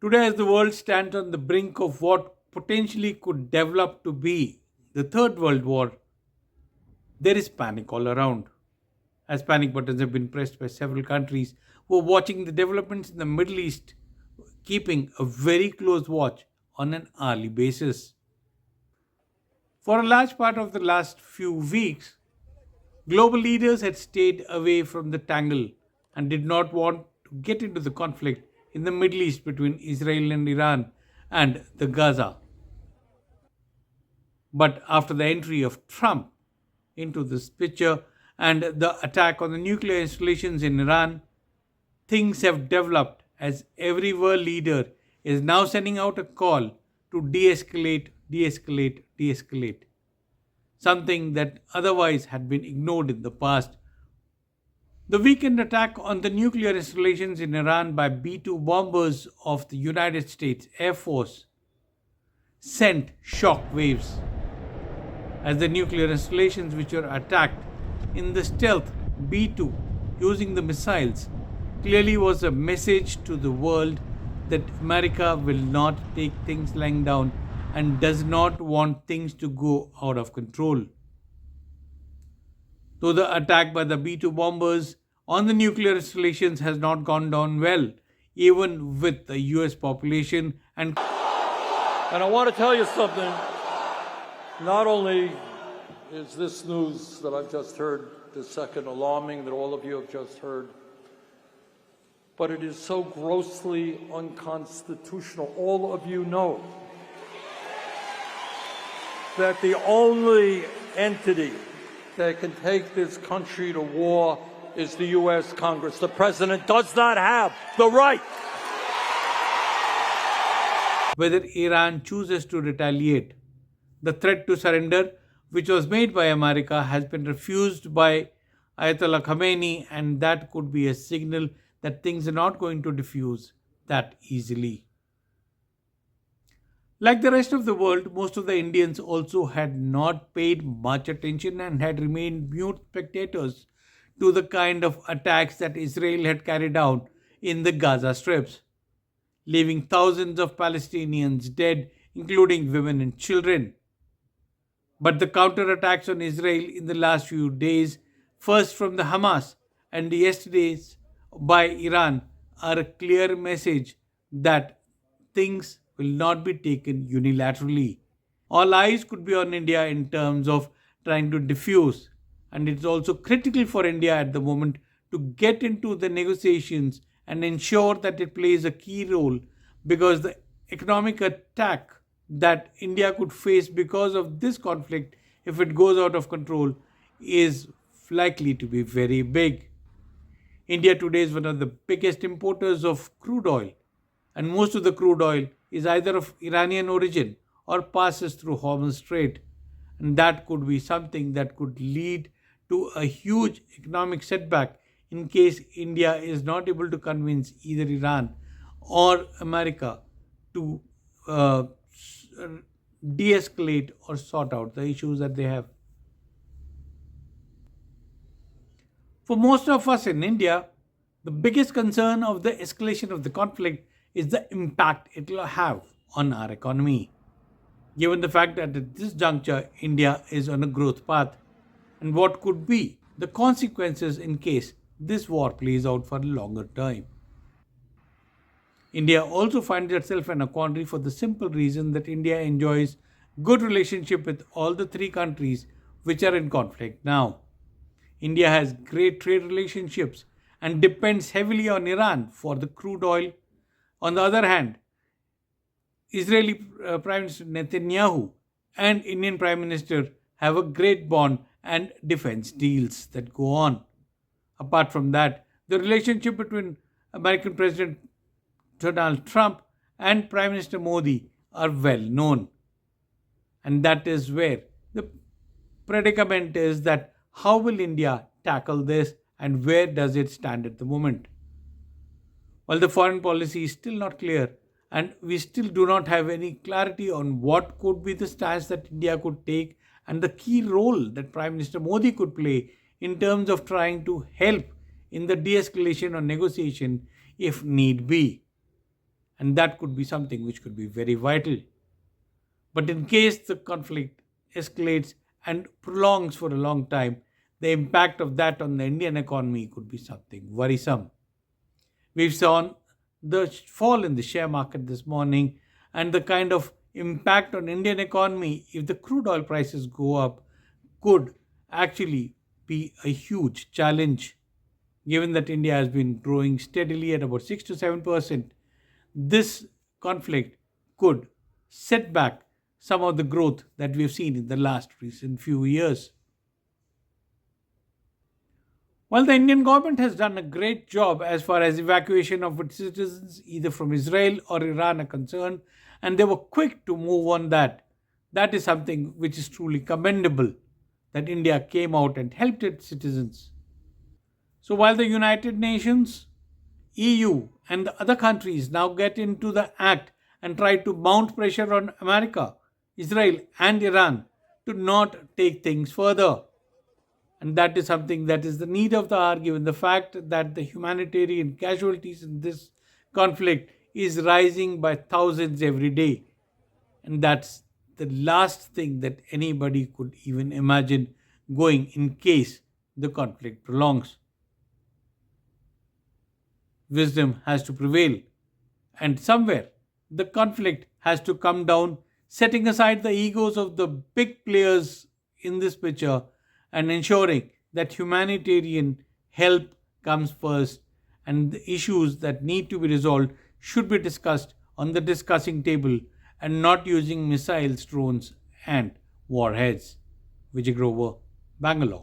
Today, as the world stands on the brink of what potentially could develop to be the Third World War, there is panic all around. As panic buttons have been pressed by several countries who are watching the developments in the Middle East, keeping a very close watch on an hourly basis. For a large part of the last few weeks, global leaders had stayed away from the tangle and did not want to get into the conflict in the Middle East between Israel and Iran and the Gaza. But after the entry of Trump into this picture and the attack on the nuclear installations in Iran, things have developed as every world leader is now sending out a call to de escalate, de escalate, de escalate. Something that otherwise had been ignored in the past. The weekend attack on the nuclear installations in Iran by B 2 bombers of the United States Air Force sent shock waves as the nuclear installations which were attacked in the stealth B 2 using the missiles clearly was a message to the world that America will not take things lying down and does not want things to go out of control. Though the attack by the B 2 bombers on the nuclear installations has not gone down well, even with the US population and I want to tell you something. Not only is this news that I've just heard this second alarming, that all of you have just heard, but it is so grossly unconstitutional. All of you know that the only entity that can take this country to war is the U.S. Congress. The President does not have the right. whether Iran chooses to retaliate. The threat to surrender, which was made by America, has been refused by Ayatollah Khamenei, and that could be a signal that things are not going to diffuse that easily. Like the rest of the world, most of the Indians also had not paid much attention and had remained mute spectators to the kind of attacks that Israel had carried out in the Gaza strips, leaving thousands of Palestinians dead, including women and children. But the counterattacks on Israel in the last few days, first from the Hamas and yesterday's by Iran, are a clear message that things will not be taken unilaterally. All eyes could be on India in terms of trying to diffuse, and it's also critical for India at the moment to get into the negotiations and ensure that it plays a key role, because the economic attack that India could face because of this conflict, if it goes out of control, is likely to be very big. India today is one of the biggest importers of crude oil, and most of the crude oil is either of Iranian origin or passes through Hormuz Strait. And that could be something that could lead to a huge economic setback in case India is not able to convince either Iran or America to de escalate or sort out the issues that they have. For most of us in India, the biggest concern of the escalation of the conflict is the impact it will have on our economy, given the fact that at this juncture India is on a growth path, and what could be the consequences in case this war plays out for a longer time. India also finds itself in a quandary for the simple reason that India enjoys good relationship with all the three countries which are in conflict now. India has great trade relationships and depends heavily on Iran for the crude oil. On the other hand, Israeli Prime Minister Netanyahu and Indian Prime Minister have a great bond and defense deals that go on. Apart from that, the relationship between American President Donald Trump and Prime Minister Modi are well known. And that is where the predicament is, that how will India tackle this and where does it stand at the moment? While the foreign policy is still not clear and we still do not have any clarity on what could be the stance that India could take and the key role that Prime Minister Modi could play in terms of trying to help in the de escalation or negotiation if need be. And that could be something which could be very vital. But in case the conflict escalates and prolongs for a long time, the impact of that on the Indian economy could be something worrisome. We've seen the fall in the share market this morning and the kind of impact on Indian economy if the crude oil prices go up could actually be a huge challenge. Given that India has been growing steadily at about 6 to 7%, this conflict could set back some of the growth that we've seen in the last recent few years. While the Indian government has done a great job as far as evacuation of its citizens either from Israel or Iran are concerned, and they were quick to move on that, that is something which is truly commendable that India came out and helped its citizens. So while the United Nations, EU, and the other countries now get into the act and try to mount pressure on America, Israel, and Iran to not take things further. And that is something that is the need of the hour, given the fact that the humanitarian casualties in this conflict is rising by thousands every day. And that's the last thing that anybody could even imagine going in case the conflict prolongs. Wisdom has to prevail. And somewhere the conflict has to come down, setting aside the egos of the big players in this picture and ensuring that humanitarian help comes first and the issues that need to be resolved should be discussed on the discussing table and not using missiles, drones, and warheads. Vijay Grover, Bangalore.